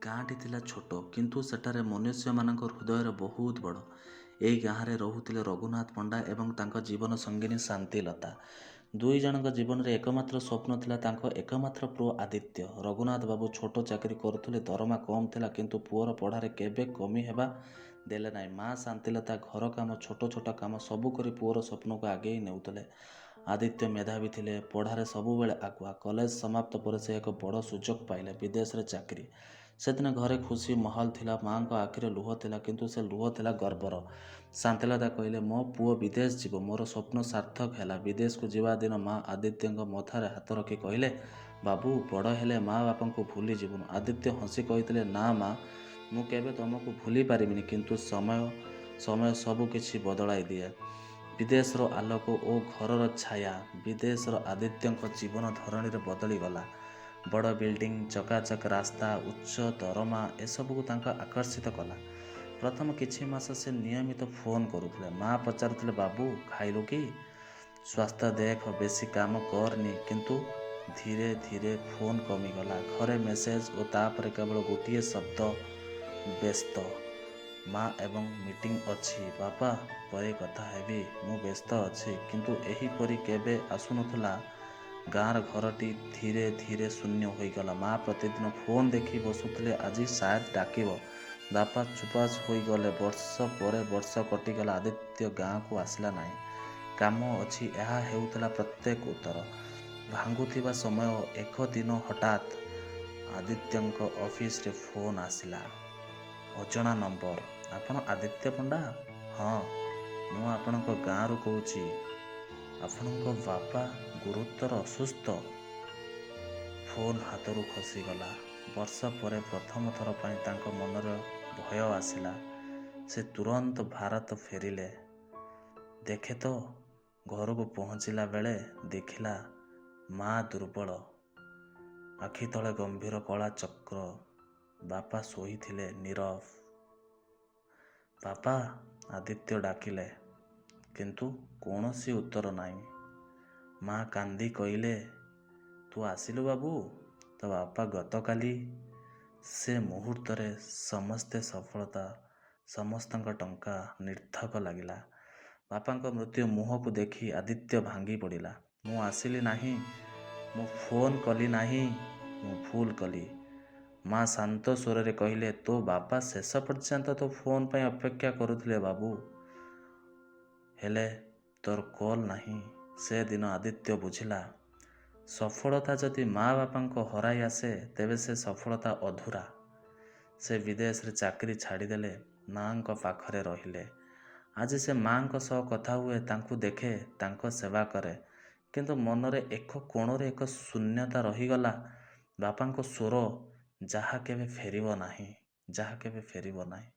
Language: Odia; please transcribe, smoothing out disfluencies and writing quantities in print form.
ଗାଁଟି ଥିଲା ଛୋଟ କିନ୍ତୁ ସେଠାରେ ମନୁଷ୍ୟମାନଙ୍କ ହୃଦୟରେ ବହୁତ ବଡ଼। ଏହି ଗାଁରେ ରହୁଥିଲେ ରଘୁନାଥ ପଣ୍ଡା ଏବଂ ତାଙ୍କ ଜୀବନ ସଙ୍ଗିନୀ ଶାନ୍ତିଲତା। ଦୁଇ ଜଣଙ୍କ ଜୀବନରେ ଏକମାତ୍ର ସ୍ୱପ୍ନ ଥିଲା ତାଙ୍କ ଏକମାତ୍ର ପୁଅ ଆଦିତ୍ୟ। ରଘୁନାଥ ବାବୁ ଛୋଟ ଚାକିରି କରୁଥିଲେ, ଦରମା କମ୍ ଥିଲା କିନ୍ତୁ ପୁଅର ପଢ଼ାରେ କେବେ କମି ହେବା ଦେଲେ ନାହିଁ। ମା ଶାନ୍ତିଲତା ଘର କାମ, ଛୋଟ ଛୋଟ କାମ ସବୁ କରି ପୁଅର ସ୍ୱପ୍ନକୁ ଆଗେଇ ନେଉଥିଲେ। ଆଦିତ୍ୟ ମେଧାବୀ ଥିଲେ, ପଢ଼ାରେ ସବୁବେଳେ ଆଗୁଆ। କଲେଜ ସମାପ୍ତ ପରେ ସେ ଏକ ବଡ଼ ସୁଯୋଗ ପାଇଲେ, ବିଦେଶରେ ଚାକିରି। ସେଦିନ ଘରେ ଖୁସି ମାହୋଲ ଥିଲା। ମାଙ୍କ ଆଖିରେ ଲୁହ ଥିଲା କିନ୍ତୁ ସେ ଲୁହ ଥିଲା ଗର୍ବର। ଶାନ୍ତିଲତା କହିଲେ, ମୋ ପୁଅ ବିଦେଶ ଯିବ। ମୋର ସ୍ୱପ୍ନ ସାର୍ଥକ ହେଲା। ବିଦେଶକୁ ଯିବା ଦିନ ମା ଆଦିତ୍ୟଙ୍କ ମଥାରେ ହାତ ରଖି କହିଲେ, ବାବୁ ବଡ଼ ହେଲେ ମା ବାପାଙ୍କୁ ଭୁଲି ଯିବୁନି। ଆଦିତ୍ୟ ହସି କହିଥିଲେ, ନା ମା, ମୁଁ କେବେ ତୁମକୁ ଭୁଲି ପାରିବିନି କିନ୍ତୁ ସମୟ ସବୁ କିଛି ବଦଳାଇ ଦିଏ। ବିଦେଶର ଆଲୋକ ଓ ଘରର ଛାୟା। ବିଦେଶର ଆଦିତ୍ୟଙ୍କ ଜୀବନ ଧରଣୀରେ ବଦଳିଗଲା। ବଡ଼ ବିଲ୍ଡିଂ, ଚକାଚକ ରାସ୍ତା, ଉଚ୍ଚ ଦରମା ଏସବୁକୁ ତାଙ୍କୁ ଆକର୍ଷିତ କଲା। ପ୍ରଥମ କିଛି ମାସ ସେ ନିୟମିତ ଫୋନ୍ କରୁଥିଲେ। ମା ପଚାରୁଥିଲେ, ବାବୁ ଖାଇଲୁ କି? ସ୍ୱାସ୍ଥ୍ୟ ଦେଖ, ବେଶୀ କାମ କରନି। କିନ୍ତୁ ଧୀରେ ଧୀରେ ଫୋନ୍ କମିଗଲା। ଘରେ ମେସେଜ ଓ ତାପରେ କେବଳ ଗୋଟିଏ ଶବ୍ଦ, ବ୍ୟସ୍ତ। ମା ଏବଂ ମିଟିଂ ଅଛି, ବାପା ପରେ କଥା ହେବି, ମୁଁ ବ୍ୟସ୍ତ ଅଛି। କିନ୍ତୁ ଏହିପରି କେବେ ଆସୁନଥିଲା। ଗାଁର ଘରଟି ଧୀରେ ଧୀରେ ଶୂନ୍ୟ ହୋଇଗଲା। ମା ପ୍ରତିଦିନ ଫୋନ୍ ଦେଖି ବସୁଥିଲେ, ଆଜି ସାୟଦ ଡାକିବ। ବାପା ଚୁପ୍ଚାପ୍ ହୋଇଗଲେ। ବର୍ଷ ପରେ ବର୍ଷ କଟିଗଲା। ଆଦିତ୍ୟ ଗାଁକୁ ଆସିଲା ନାହିଁ। କାମ ଅଛି, ଏହା ହେଉଥିଲା ପ୍ରତ୍ୟେକ ଉତ୍ତର। ଭାଙ୍ଗୁଥିବା ସମୟ। ଏକ ଦିନ ହଠାତ୍ ଆଦିତ୍ୟଙ୍କ ଅଫିସରେ ଫୋନ୍ ଆସିଲା। ଅଜଣା ନମ୍ବର। ଆପଣ ଆଦିତ୍ୟ ପଣ୍ଡା? ହଁ, ମୁଁ ଆପଣଙ୍କ ଗାଁରୁ କହୁଛି। ଆପଣଙ୍କ ବାପା ଗୁରୁତର ଅସୁସ୍ଥ। ଫୋନ୍ ହାତରୁ ଖସିଗଲା। ବର୍ଷ ପରେ ପ୍ରଥମ ଥର ପାଇଁ ତାଙ୍କ ମନରେ ଭୟ ଆସିଲା। ସେ ତୁରନ୍ତ ଭାରତ ଫେରିଲେ। ଦେଖେ ତ, ଘରକୁ ପହଞ୍ଚିଲା ବେଳେ ଦେଖିଲା ମା ଦୁର୍ବଳ, ଆଖି ତଳେ ଗମ୍ଭୀର କଳା ଚକ୍ର। ବାପା ଶୋଇଥିଲେ ନୀରବ। ବାପା, ଆଦିତ୍ୟ ଡାକିଲେ କିନ୍ତୁ କୌଣସି ଉତ୍ତର ନାହିଁ। ମା କାନ୍ଦି କହିଲେ, ତୁ ଆସିଲୁ ବାବୁ? ତୋ ବାପା ଗତକାଲି। ସେ ମୁହୂର୍ତ୍ତରେ ସମସ୍ତେ ସଫଳତା, ସମସ୍ତଙ୍କ ଟଙ୍କା ନିରର୍ଥକ ଲାଗିଲା। ବାପାଙ୍କ ମୃତ୍ୟୁ ମୁହଁକୁ ଦେଖି ଆଦିତ୍ୟ ଭାଙ୍ଗି ପଡ଼ିଲା। ମୁଁ ଆସିଲି ନାହିଁ, ମୁଁ ଫୋନ୍ କଲି ନାହିଁ, ମୁଁ ଭୁଲ କଲି। ମା ଶାନ୍ତ ସ୍ୱରରେ କହିଲେ, ତୋ ବାପା ଶେଷ ପର୍ଯ୍ୟନ୍ତ ତୋ ଫୋନ୍ ପାଇଁ ଅପେକ୍ଷା କରୁଥିଲେ ବାବୁ। ହେଲେ ତୋର କଲ୍ ନାହିଁ। ସେଦିନ ଆଦିତ୍ୟ ବୁଝିଲା, ସଫଳତା ଯଦି ମା ବାପାଙ୍କ ହରାଇ ଆସେ ତେବେ ସେ ସଫଳତା ଅଧୁରା। ସେ ବିଦେଶରେ ଚାକିରି ଛାଡ଼ିଦେଲେ, ମାଙ୍କ ପାଖରେ ରହିଲେ। ଆଜି ସେ ମାଙ୍କ ସହ କଥା ହୁଏ, ତାଙ୍କୁ ଦେଖେ, ତାଙ୍କ ସେବା କରେ। କିନ୍ତୁ ମନରେ ଏକ କୋଣରେ ଏକ ଶୂନ୍ୟତା ରହିଗଲା। ବାପାଙ୍କ ସ୍ୱର, ଯାହା କେବେ ଫେରିବ ନାହିଁ।